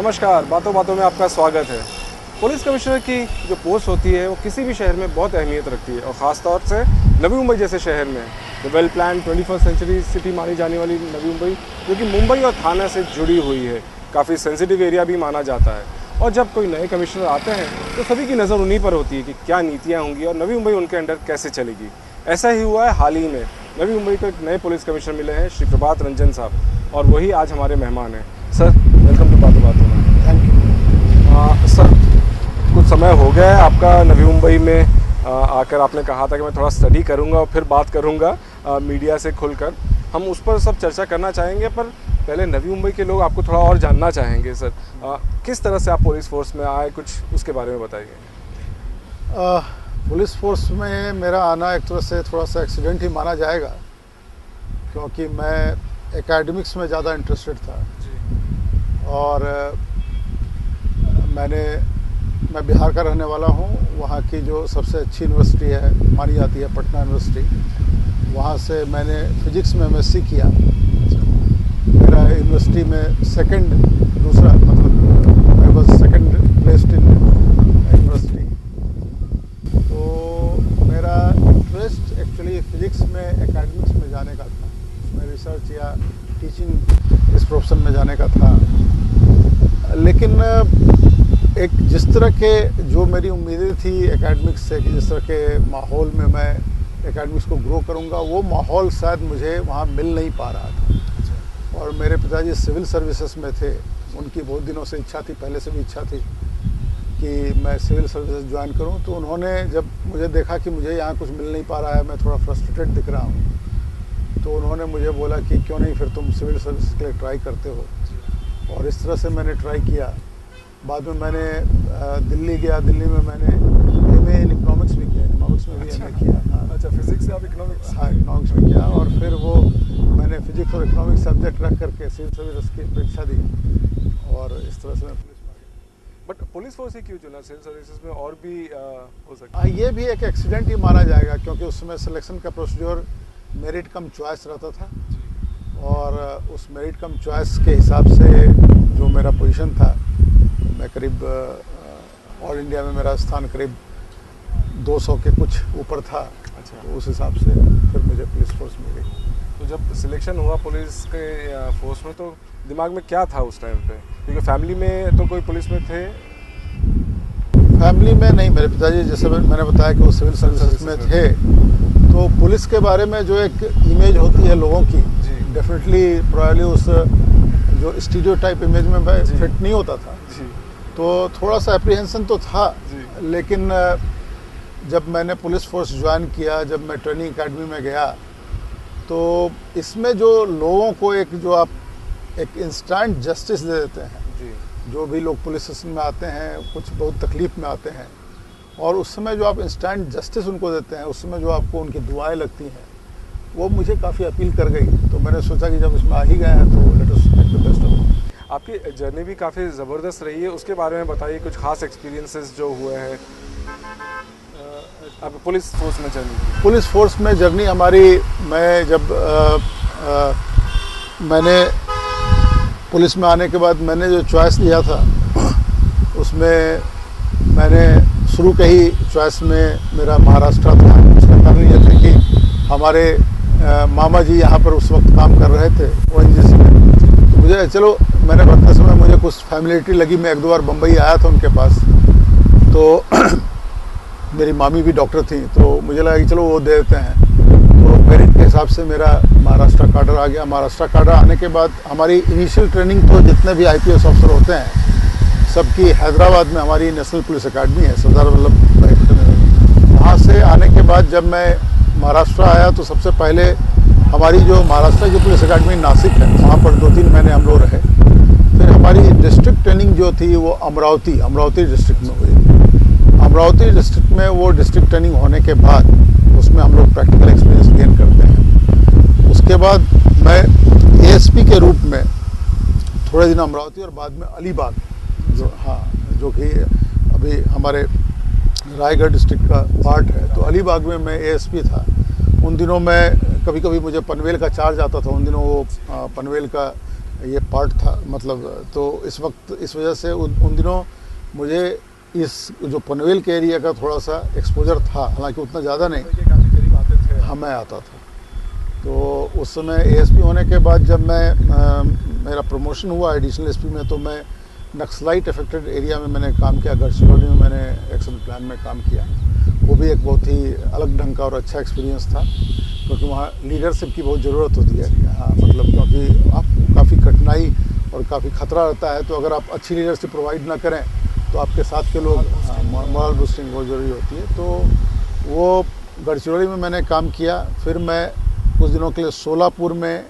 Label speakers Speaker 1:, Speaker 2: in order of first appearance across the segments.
Speaker 1: नमस्कार, बातों बातों में आपका स्वागत है। पुलिस कमिश्नर की जो पोस्ट होती है वो किसी भी शहर में बहुत अहमियत रखती है और ख़ास तौर से नवी मुंबई जैसे शहर में जो well plan 21st century city मानी जाने वाली नवी मुंबई, जो कि मुंबई और थाना से जुड़ी हुई है, काफ़ी सेंसिटिव एरिया भी माना जाता है। और जब कोई नए कमिश्नर आते हैं तो सभी की नज़र उन्हीं पर होती है कि क्या नीतियाँ होंगी और नवी मुंबई उनके अंडर कैसे चलेगी। ऐसा ही हुआ है हाल ही में। नवी मुंबई को एक नए पुलिस कमिश्नर मिले हैं, श्री प्रभात रंजन साहब, और वही आज हमारे मेहमान हैं। सर, वेलकम टू बातों बातों में।
Speaker 2: Thank you.
Speaker 1: सर, कुछ समय हो गया है आपका नवी मुंबई में आकर। आपने कहा था कि मैं थोड़ा स्टडी करूंगा और फिर बात करूंगा मीडिया से खुलकर। हम उस पर सब चर्चा करना चाहेंगे, पर पहले नवी मुंबई के लोग आपको थोड़ा और जानना चाहेंगे। सर, किस तरह से आप पुलिस फोर्स में आए, कुछ उसके बारे में बताइए।
Speaker 2: पुलिस फोर्स में मेरा आना एक तरह से थोड़ा सा एक्सीडेंट ही माना जाएगा, क्योंकि मैं एकेडमिक्स में ज़्यादा इंटरेस्टेड था
Speaker 1: जी।
Speaker 2: और मैं बिहार का रहने वाला हूँ। वहाँ की जो सबसे अच्छी यूनिवर्सिटी है मानी जाती है पटना यूनिवर्सिटी, वहाँ से मैंने फिजिक्स में एमएससी किया। मेरा यूनिवर्सिटी में दूसरा मतलब I was second placed in university. तो मेरा इंटरेस्ट एक्चुअली फिजिक्स में एकेडमिक्स में जाने का था, उसमें रिसर्च या टीचिंग इस प्रोफेशन में जाने का था। लेकिन एक जिस तरह के जो मेरी उम्मीदें थी एकेडमिक्स से कि जिस तरह के माहौल में मैं एकेडमिक्स को ग्रो करूंगा, वो माहौल शायद मुझे वहाँ मिल नहीं पा रहा था। और मेरे पिताजी सिविल सर्विसेज में थे, उनकी बहुत दिनों से इच्छा थी, पहले से भी इच्छा थी कि मैं सिविल सर्विसेज ज्वाइन करूं। तो उन्होंने जब मुझे देखा कि मुझे यहाँ कुछ मिल नहीं पा रहा है, मैं थोड़ा फ्रस्ट्रेटेड दिख रहा हूँ, तो उन्होंने मुझे बोला कि क्यों नहीं फिर तुम सिविल सर्विस के लिए ट्राई करते हो। और इस तरह से मैंने ट्राई किया। बाद में मैंने दिल्ली गया, दिल्ली में मैंने एमए इन इकोनॉमिक्स भी किया, इकोनॉमिक्स में भी एमए किया। हाँ,
Speaker 1: अच्छा, फिजिक्स से आप इकोनॉमिक्स?
Speaker 2: हाँ, इकोनॉमिक्स में किया। और फिर वो मैंने फिजिक्स और इकोनॉमिक्स सब्जेक्ट रख करके सिविल सर्विस की परीक्षा दी और इस तरह से मैं पुलिस में आ गया।
Speaker 1: बट पुलिस फोर्स ही क्यों चुना? सिविल सर्विसेज में और भी हो सकता है।
Speaker 2: ये भी एक एक्सीडेंट ही माना जाएगा, क्योंकि उस समय सिलेक्शन का प्रोसीजर मेरिट कम चॉइस रहता था और उस मेरिट कम चॉइस के हिसाब से जो मेरा पोजीशन था, मैं करीब ऑल इंडिया में मेरा स्थान करीब 200 के कुछ ऊपर था।
Speaker 1: अच्छा।
Speaker 2: तो उस हिसाब से फिर मुझे पुलिस फोर्स मिल गई।
Speaker 1: तो जब सिलेक्शन हुआ पुलिस के फोर्स में, तो दिमाग में क्या था उस टाइम पे? क्योंकि फैमिली में तो कोई पुलिस में थे?
Speaker 2: फैमिली में नहीं, मेरे पिताजी जैसे मैंने बताया कि वो सिविल सर्विसेज में थे, तो पुलिस के बारे में जो एक इमेज होती है लोगों की, डेफिनेटली प्रॉब्ली उस जो स्टीरियोटाइप इमेज में मैं फिट नहीं होता था।
Speaker 1: जी।
Speaker 2: तो थोड़ा सा एप्रीहेंशन तो था। लेकिन जब मैंने पुलिस फोर्स ज्वाइन किया, जब मैं ट्रेनिंग एकेडमी में गया, तो इसमें जो लोगों को जो आप एक इंस्टेंट जस्टिस दे देते हैं
Speaker 1: जी। जो
Speaker 2: भी लोग पुलिस स्टेशन में आते हैं, कुछ बहुत तकलीफ में आते हैं, और उस समय जो आप इंस्टेंट जस्टिस उनको देते हैं, उस समय जो आपको उनकी दुआएं लगती हैं, वो मुझे काफ़ी अपील कर गई। तो मैंने सोचा कि जब इसमें आ ही गए हैं तो let us make the best of it.
Speaker 1: आपकी जर्नी भी काफ़ी ज़बरदस्त रही है, उसके बारे में बताइए। कुछ खास एक्सपीरियंसेस जो हुए हैं आप पुलिस फोर्स में जर्नी?
Speaker 2: पुलिस फोर्स में जर्नी हमारी, मैं जब मैंने पुलिस में आने के बाद मैंने जो चॉइस लिया था, उसमें मैंने शुरू के ही चॉइस में मेरा महाराष्ट्र था। उसका कारण ये था कि हमारे मामा जी यहाँ पर उस वक्त काम कर रहे थे ओएनजीसी में। तो मुझे चलो, मैंने बढ़ते समय मुझे कुछ फैमिलिटी लगी। मैं एक दो बार बम्बई आया था उनके पास, तो मेरी मामी भी डॉक्टर थी, तो मुझे लगा कि चलो वो दे देते हैं। तो मेरिट के हिसाब से मेरा महाराष्ट्र काडर आ गया। महाराष्ट्र काडर आने के बाद हमारी इनिशियल ट्रेनिंग तो जितने भी आईपीएस ऑफिसर होते हैं सबकी हैदराबाद में हमारी नेशनल पुलिस अकेडमी है, सरदार वल्लभ भाई पटेल। वहाँ से आने के बाद जब मैं महाराष्ट्र आया तो सबसे पहले हमारी जो महाराष्ट्र की पुलिस अकेडमी नासिक है, वहाँ पर 2-3 महीने हम लोग रहे। फिर हमारी डिस्ट्रिक्ट ट्रेनिंग जो थी वो अमरावती डिस्ट्रिक्ट में हुई। अमरावती डिस्ट्रिक्ट में वो डिस्ट्रिक्ट ट्रेनिंग होने के बाद उसमें हम लोग प्रैक्टिकल एक्सपीरियंस गेन करते हैं। उसके बाद मैं एएसपी के रूप में थोड़े दिन अमरावती और बाद में अलीबाग, जो कि अभी हमारे रायगढ़ डिस्ट्रिक्ट का पार्ट है, तो अलीबाग में मैं एएसपी था। उन दिनों मैं कभी कभी मुझे पनवेल का चार्ज आता था। उन दिनों वो पनवेल का ये पार्ट था, मतलब तो इस वक्त इस वजह से उन दिनों मुझे इस जो पनवेल के एरिया का थोड़ा सा एक्सपोजर था, हालांकि उतना ज़्यादा नहीं।
Speaker 1: काफ़ी करीब आते थे।
Speaker 2: हाँ, मैं आता था। तो उस समय एएसपी होने के बाद जब मेरा प्रमोशन हुआ एडिशनल एसपी में, तो मैं नक्सलाइट अफेक्टेड एरिया में मैंने काम किया। गढ़चिरौली में मैंने एक्शन प्लान में काम किया। वो भी एक बहुत ही अलग ढंग का और अच्छा एक्सपीरियंस था, क्योंकि वहाँ लीडरशिप की बहुत ज़रूरत होती है। हाँ, मतलब क्योंकि आपको काफ़ी कठिनाई और काफ़ी खतरा रहता है, तो अगर आप अच्छी लीडरशिप प्रोवाइड ना करें तो आपके साथ के लोग, मॉरल बूस्टिंग बहुत ज़रूरी होती है। तो वो गढ़चिरौली में मैंने काम किया। फिर मैं कुछ दिनों के लिए सोलापुर में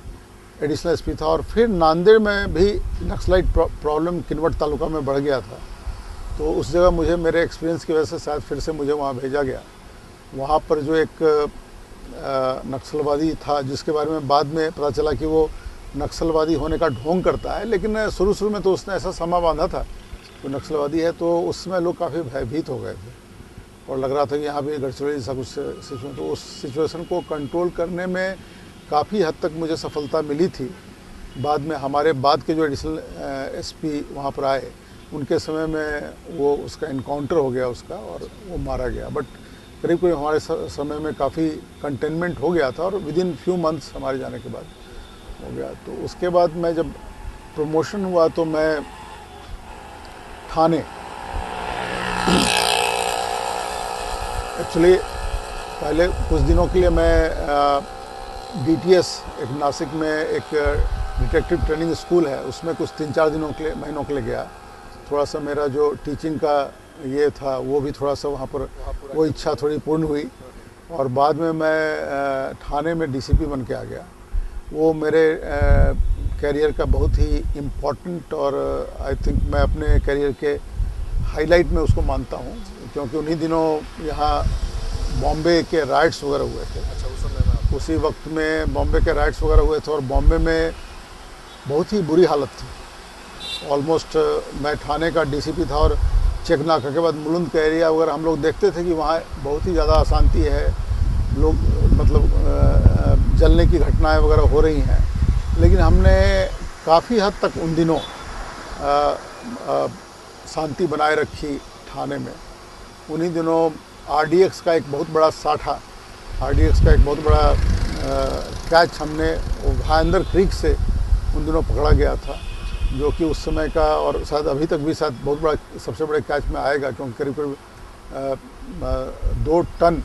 Speaker 2: एडिशनल एसपी था, और फिर नांदेड़ में भी नक्सलाइट प्रॉब्लम किनवट तालुका में बढ़ गया था। तो उस जगह मुझे मेरे एक्सपीरियंस की वजह से शायद फिर से मुझे वहाँ भेजा गया। वहाँ पर जो एक नक्सलवादी था, जिसके बारे में बाद में पता चला कि वो नक्सलवादी होने का ढोंग करता है, लेकिन शुरू में तो उसने ऐसा समा बांधा था कि नक्सलवादी है। तो उस समय लोग काफ़ी भयभीत हो गए थे और लग रहा था कि यहाँ भी गढ़चिरौली जैसा कुछ सिचुएशन। तो उस सिचुएशन को कंट्रोल करने में काफ़ी हद तक मुझे सफलता मिली थी। बाद में हमारे बाद के जो एडिशनल एसपी वहाँ पर आए, उनके समय में वो उसका इनकाउंटर हो गया उसका, और वो मारा गया। बट करीब करीब हमारे समय में काफ़ी कंटेनमेंट हो गया था, और विद इन फ्यू मंथ्स हमारे जाने के बाद हो गया। तो उसके बाद मैं जब प्रमोशन हुआ तो मैं थाने, एक्चुअली पहले कुछ दिनों के लिए मैं डीटीएस, एक नासिक में एक डिटेक्टिव ट्रेनिंग स्कूल है, उसमें कुछ 3-4 महीनों के लिए गया। थोड़ा सा मेरा जो टीचिंग का ये था वो भी थोड़ा सा वहाँ पर वो इच्छा थोड़ी पूर्ण हुई, और बाद में मैं थाने में डीसीपी बन के आ गया। वो मेरे कैरियर का बहुत ही इम्पोर्टेंट, और आई थिंक मैं अपने कैरियर के हाईलाइट में उसको मानता हूँ, क्योंकि उन्हीं दिनों यहाँ बॉम्बे के राइट्स वगैरह हुए थे।
Speaker 1: अच्छा, उस समय में
Speaker 2: उसी वक्त में बॉम्बे के राइट्स वगैरह हुए थे, और बॉम्बे में बहुत ही बुरी हालत थी। ऑलमोस्ट मैं थाने का डीसीपी था, और चेकनाका के बाद मुलुंद का एरिया वगैरह हम लोग देखते थे कि वहाँ बहुत ही ज़्यादा अशांति है, लोग मतलब जलने की घटनाएं वगैरह हो रही हैं। लेकिन हमने काफ़ी हद तक उन दिनों शांति बनाए रखी थाने में। उन्हीं दिनों आरडीएक्स का एक बहुत बड़ा साठा, आरडीएक्स का एक बहुत बड़ा कैच हमने भायंदर क्रीक से उन दिनों पकड़ा गया था, जो कि उस समय का, और शायद अभी तक भी शायद बहुत बड़ा, सबसे बड़े कैच में आएगा, क्योंकि करीब करीब 2 टन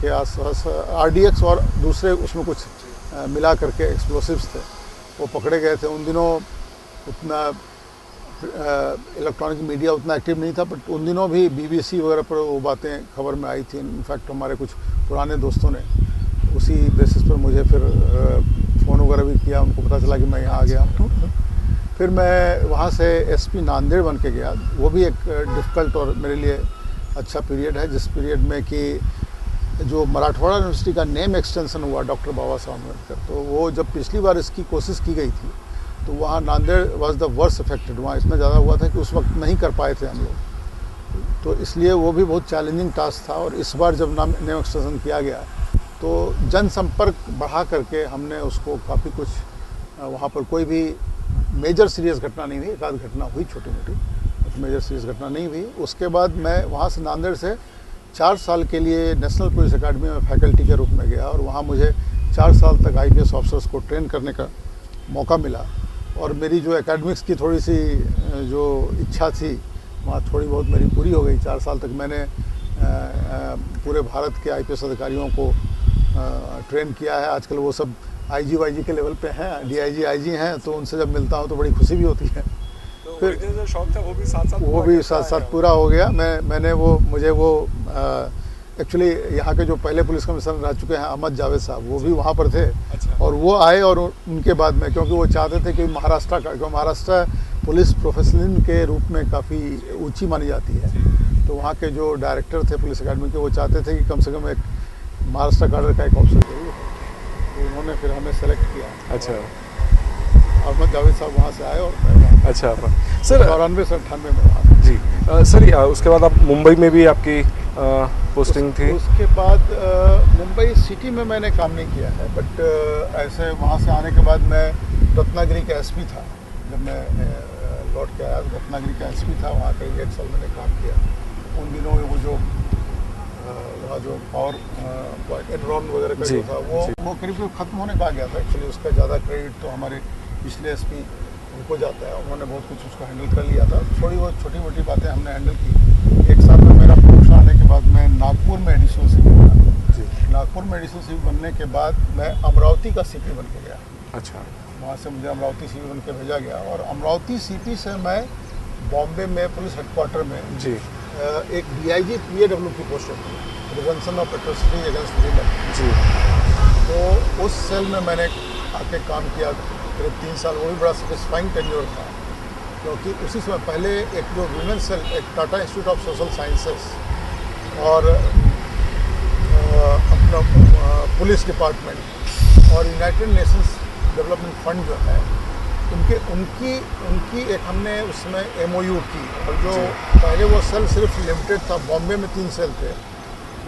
Speaker 2: के आसपास आरडीएक्स और दूसरे उसमें कुछ मिला करके एक्सप्लोसिव्स थे, वो पकड़े गए थे। उन दिनों उतना इलेक्ट्रॉनिक मीडिया उतना एक्टिव नहीं था, बट उन दिनों भी बीबीसी वगैरह पर वो बातें खबर में आई थी। इनफैक्ट हमारे कुछ पुराने दोस्तों ने उसी बेसिस पर मुझे फिर फ़ोन वगैरह भी किया, उनको पता चला कि मैं यहाँ आ गया हूँ। फिर मैं वहाँ से एसपी नांदेड़ बन के गया। वो भी एक डिफ़िकल्ट और मेरे लिए अच्छा पीरियड है, जिस पीरियड में कि जो मराठवाड़ा यूनिवर्सिटी का नेम एक्सटेंशन हुआ डॉक्टर बाबा साहब अम्बेडकर, तो वो जब पिछली बार इसकी कोशिश की गई थी तो वहाँ Nanded was the worst affected. वहाँ इतना ज़्यादा हुआ था कि उस वक्त नहीं कर पाए थे हम लोग, तो इसलिए वो भी बहुत चैलेंजिंग टास्क था। और इस बार जब नेम एक्सटेंशन किया गया तो जनसंपर्क बढ़ा करके हमने उसको काफ़ी कुछ, वहाँ पर कोई भी मेजर सीरियस घटना नहीं हुई, एक आध घटना हुई छोटी मोटी, मेजर सीरियस घटना नहीं हुई। उसके बाद मैं वहाँ से नांदेड़ से 4 साल के लिए नेशनल पुलिस अकेडमी में फैकल्टी के रूप में गया, और वहाँ मुझे 4 साल तक आईपीएस ऑफिसर्स को ट्रेन करने का मौका मिला। और मेरी जो एकेडमिक्स की थोड़ी सी जो इच्छा थी वहाँ थोड़ी बहुत मेरी पूरी हो गई। 4 साल तक मैंने पूरे भारत के आईपीएस अधिकारियों को ट्रेन किया है। आजकल वो सब आईजी वाईजी के लेवल पे हैं, डीआईजी आईजी हैं, तो उनसे जब मिलता हूँ तो बड़ी खुशी भी होती है।
Speaker 1: तो फिर जो शौक था वो भी साथ साथ
Speaker 2: पूरा हो गया। मैंने मुझे एक्चुअली यहाँ के जो पहले पुलिस कमिश्नर रह चुके हैं अहमद जावेद साहब, वो भी वहाँ पर थे।
Speaker 1: अच्छा।
Speaker 2: और वो आए, और उनके बाद में, क्योंकि वो चाहते थे कि महाराष्ट्र पुलिस प्रोफेशनलिज्म के रूप में काफ़ी ऊंची मानी जाती है, तो वहाँ के जो डायरेक्टर थे पुलिस अकेडमी के, वो चाहते थे कि कम से कम एक महाराष्ट्र कैडर का एक ऑफिसर जरूर हो, तो उन्होंने फिर हमें सेलेक्ट किया।
Speaker 1: अच्छा।
Speaker 2: अहमद जावेद साहब वहाँ से आए, और मैं
Speaker 1: अच्छा सर
Speaker 2: 94 से 98 में वहाँ।
Speaker 1: जी सर, उसके बाद आप मुंबई में भी आपकी पोस्टिंग थी?
Speaker 2: उसके बाद मुंबई सिटी में मैंने काम नहीं किया है, बट ऐसे वहाँ से आने के बाद मैं रत्नागिरी का एसपी था। जब मैं लौट के आया तो रत्नागिरी का एसपी था, वहाँ करीब 1 साल मैंने काम किया। उन दिनों वो जो वहाँ जो पावर एनरॉन वगैरह का जो था वो करीब ख़त्म होने का आ गया था। एक्चुअली उसका ज़्यादा क्रेडिट तो हमारे पिछले एसपी उनको जाता है, उन्होंने बहुत कुछ उसको हैंडल कर लिया था। थोड़ी बहुत छोटी मोटी बातें हमने हैंडल की। 1 साल में मेरा प्रमोशन आने के बाद मैं नागपुर में एडिशनल सीपी बना। नागपुर में एडिशनल सीपी बनने के बाद मैं अमरावती का सीपी बन के गया।
Speaker 1: अच्छा।
Speaker 2: वहाँ से मुझे अमरावती सीपी बन के भेजा गया और अमरावती सीपी से मैं बॉम्बे में पुलिस हेडक्वार्टर में
Speaker 1: जी
Speaker 2: एक DIG PAW की पोस्ट होती है, prevention of atrocity against women
Speaker 1: जी।
Speaker 2: तो उस सेल में मैंने आके काम किया करीब 3 साल। वो भी बड़ा सेटिस्फाइंग टेन्योर था, क्योंकि उसी समय पहले एक जो वीमेन सेल, एक Tata institute of social sciences और अपना पुलिस डिपार्टमेंट और यूनाइटेड नेशंस डेवलपमेंट फंड जो है उनकी एक हमने उसमें MOU की। और जो पहले वो सेल सिर्फ लिमिटेड था, बॉम्बे में 3 सेल थे,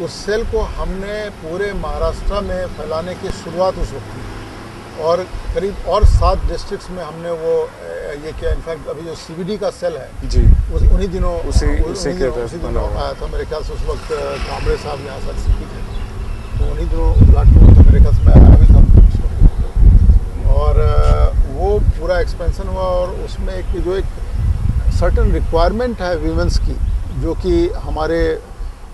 Speaker 2: उस सेल को हमने पूरे महाराष्ट्र में फैलाने की शुरुआत उस वक्त की और करीब और 7 डिस्ट्रिक्ट्स में हमने वो ये किया। इनफैक्ट अभी जो CBD का सेल है
Speaker 1: जी
Speaker 2: उन्हीं दिनों
Speaker 1: उसी
Speaker 2: दिनों आया था। मेरे ख्याल से उस वक्त कामरे साहब यहाँ साथ CP थे, तो उन्हीं दिनों उद्घाटन हुआ था। मेरे ख्याल से मैं आया भी था और वो पूरा एक्सपेंशन हुआ और उसमें एक सर्टन रिक्वायरमेंट है वीमेंस की, जो कि हमारे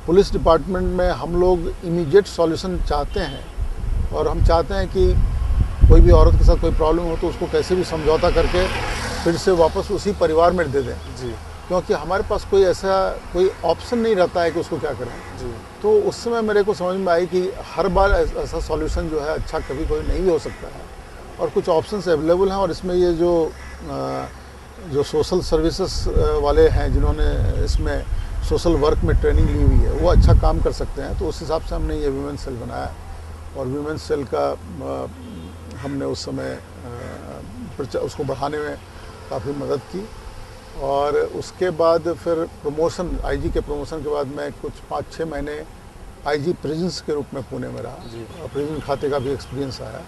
Speaker 2: पुलिस डिपार्टमेंट में हम लोग इमीडिएट सॉल्यूशन चाहते हैं। और हम चाहते हैं कि कोई भी औरत के साथ कोई प्रॉब्लम हो तो उसको कैसे भी समझौता करके फिर से वापस उसी परिवार में दे दें जी, क्योंकि हमारे पास कोई ऑप्शन नहीं रहता है कि उसको क्या करें जी। तो उस समय मेरे को समझ में आई कि हर बार ऐसा सॉल्यूशन जो है अच्छा कभी कोई नहीं भी हो सकता है और कुछ ऑप्शंस अवेलेबल हैं। और इसमें ये जो सोशल सर्विसेज वाले हैं जिन्होंने इसमें सोशल वर्क में ट्रेनिंग ली हुई है, वो अच्छा काम कर सकते हैं। तो उस हिसाब से हमने ये वीमेन सेल बनाया और वीमेन सेल का हमने उस समय उसको बढ़ाने में काफ़ी मदद की। और उसके बाद फिर प्रमोशन, IG के प्रमोशन के बाद मैं कुछ 5-6 महीने IG प्रिजन्स के रूप में पुणे में रहा। प्रिजन खाते का भी एक्सपीरियंस आया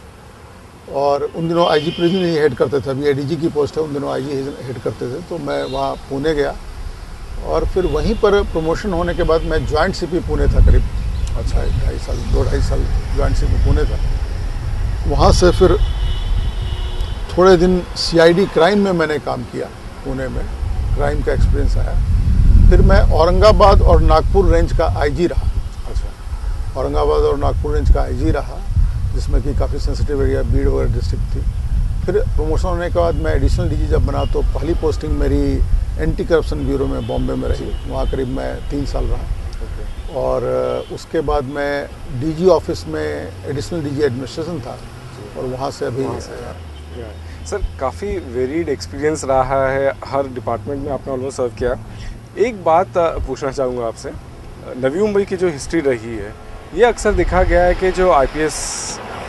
Speaker 2: और उन दिनों IG प्रिजन ही हेड करते थे। अभी ADG की पोस्ट है, उन दिनों IG हेड करते थे। तो मैं वहाँ पुणे गया और फिर वहीं पर प्रमोशन होने के बाद मैं जॉइंट CP पुणे था करीब 2-2.5 साल जॉइंट CP पुणे था। वहाँ से फिर थोड़े दिन CID क्राइम में मैंने काम किया, पुणे में क्राइम का एक्सपीरियंस आया। फिर मैं औरंगाबाद और नागपुर रेंज का IG रहा। अच्छा। औरंगाबाद और नागपुर रेंज का IG रहा, जिसमें कि काफ़ी सेंसिटिव एरिया बीड वगैरह डिस्ट्रिक्ट थी। फिर प्रमोशन होने के बाद मैं एडिशनल DG जब बना तो पहली पोस्टिंग मेरी एंटी करप्शन ब्यूरो में बॉम्बे में रही। वहाँ करीब मैं 3 साल रहा। और उसके बाद मैं DG ऑफिस में एडिशनल DG एडमिनिस्ट्रेशन था और वहाँ से अभी
Speaker 1: सर काफ़ी वेरीड एक्सपीरियंस रहा है, हर डिपार्टमेंट में आपने ऑलमोस्ट सर्व किया। एक बात पूछना चाहूँगा आपसे, नवी मुंबई की जो हिस्ट्री रही है, ये अक्सर देखा गया है कि जो IPS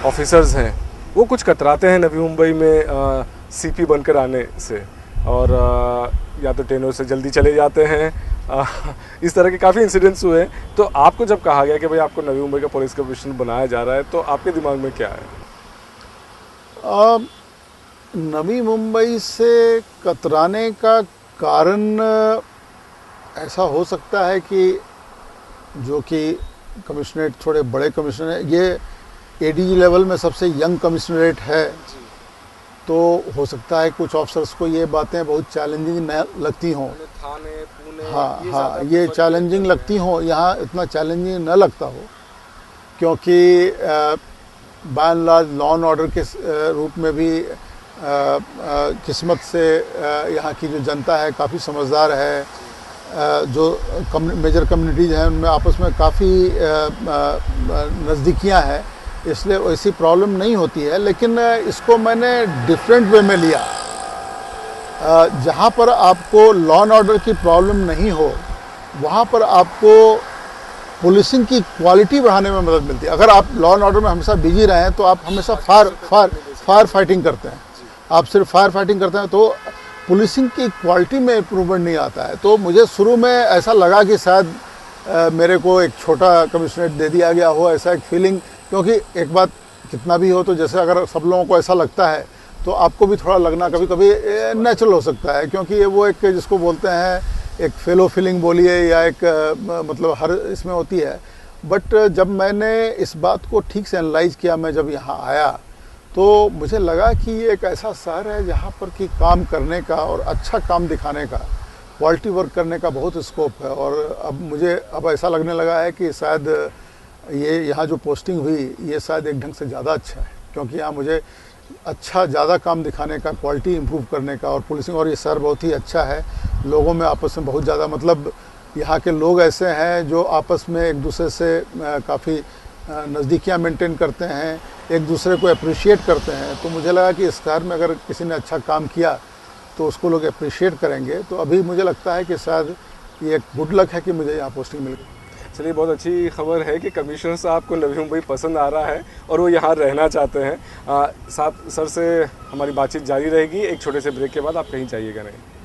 Speaker 1: ऑफिसर्स हैं वो कुछ कतराते हैं नवी मुंबई में CP बनकर आने से, और या तो ट्रेनों से जल्दी चले जाते हैं। इस तरह के काफ़ी इंसिडेंट्स हुए। तो आपको जब कहा गया कि भाई आपको नवी मुंबई का पुलिस कमिश्नर बनाया जा रहा है, तो आपके दिमाग में क्या है?
Speaker 2: नवी मुंबई से कतराने का कारण ऐसा हो सकता है कि जो कि कमिश्नरेट थोड़े बड़े कमिश्नर, ये ADG लेवल में सबसे यंग कमिश्नरेट है, तो हो सकता है कुछ ऑफिसर्स को ये बातें बहुत चैलेंजिंग न लगती हों। हाँ, ये चैलेंजिंग लगती हों। यहाँ इतना चैलेंजिंग न लगता हो, क्योंकि by and large law and order के रूप में भी किस्मत से यहाँ की जो जनता है काफ़ी समझदार है। जो मेजर कम्युनिटीज़ हैं उनमें आपस में काफ़ी नज़दीकियाँ हैं, इसलिए वैसी प्रॉब्लम नहीं होती है। लेकिन इसको मैंने डिफरेंट वे में लिया। जहाँ पर आपको लॉ एंड ऑर्डर की प्रॉब्लम नहीं हो, वहाँ पर आपको पुलिसिंग की क्वालिटी बढ़ाने में मदद मिलती है। अगर आप लॉ एंड ऑर्डर में हमेशा बिजी रहें तो आप हमेशा फायर फाइटिंग करते हैं। आप सिर्फ फायर फाइटिंग करते हैं तो पुलिसिंग की क्वालिटी में इम्प्रूवमेंट नहीं आता है। तो मुझे शुरू में ऐसा लगा कि शायद मेरे को एक छोटा कमिश्नरेट दे दिया गया हो, ऐसा एक फीलिंग। क्योंकि एक बात कितना भी हो तो जैसे अगर सब लोगों को ऐसा लगता है तो आपको भी थोड़ा लगना कभी कभी नेचुरल हो सकता है, क्योंकि ये वो एक जिसको बोलते हैं एक फेलो फीलिंग बोलिए या एक मतलब हर इसमें होती है। बट जब मैंने इस बात को ठीक से एनालाइज किया, मैं जब यहाँ आया तो मुझे लगा कि ये एक ऐसा शहर है जहाँ पर कि काम करने का और अच्छा काम दिखाने का, क्वालिटी वर्क करने का बहुत स्कोप है। और अब मुझे ऐसा लगने लगा है कि शायद ये यहाँ जो पोस्टिंग हुई ये शायद एक ढंग से ज़्यादा अच्छा है, क्योंकि यहाँ मुझे अच्छा ज़्यादा काम दिखाने का, क्वालिटी इंप्रूव करने का और पुलिसिंग। और ये शहर बहुत ही अच्छा है, लोगों में आपस में बहुत ज़्यादा मतलब यहाँ के लोग ऐसे हैं जो आपस में एक दूसरे से काफ़ी नज़दीकियाँ मेंटेन करते हैं, एक दूसरे को अप्रिशिएट करते हैं। तो मुझे लगा कि इस शहर में अगर किसी ने अच्छा काम किया तो उसको लोग अप्रिशिएट करेंगे। तो अभी मुझे लगता है कि शायद ये एक गुड लक है कि मुझे यहाँ पोस्टिंग मिल गई।
Speaker 1: चलिए, बहुत अच्छी खबर है कि कमिश्नर साहब को नवी मुंबई पसंद आ रहा है और वो यहाँ रहना चाहते हैं। साथ सर से हमारी बातचीत जारी रहेगी एक छोटे से ब्रेक के बाद, आप कहीं जाइएगा नहीं।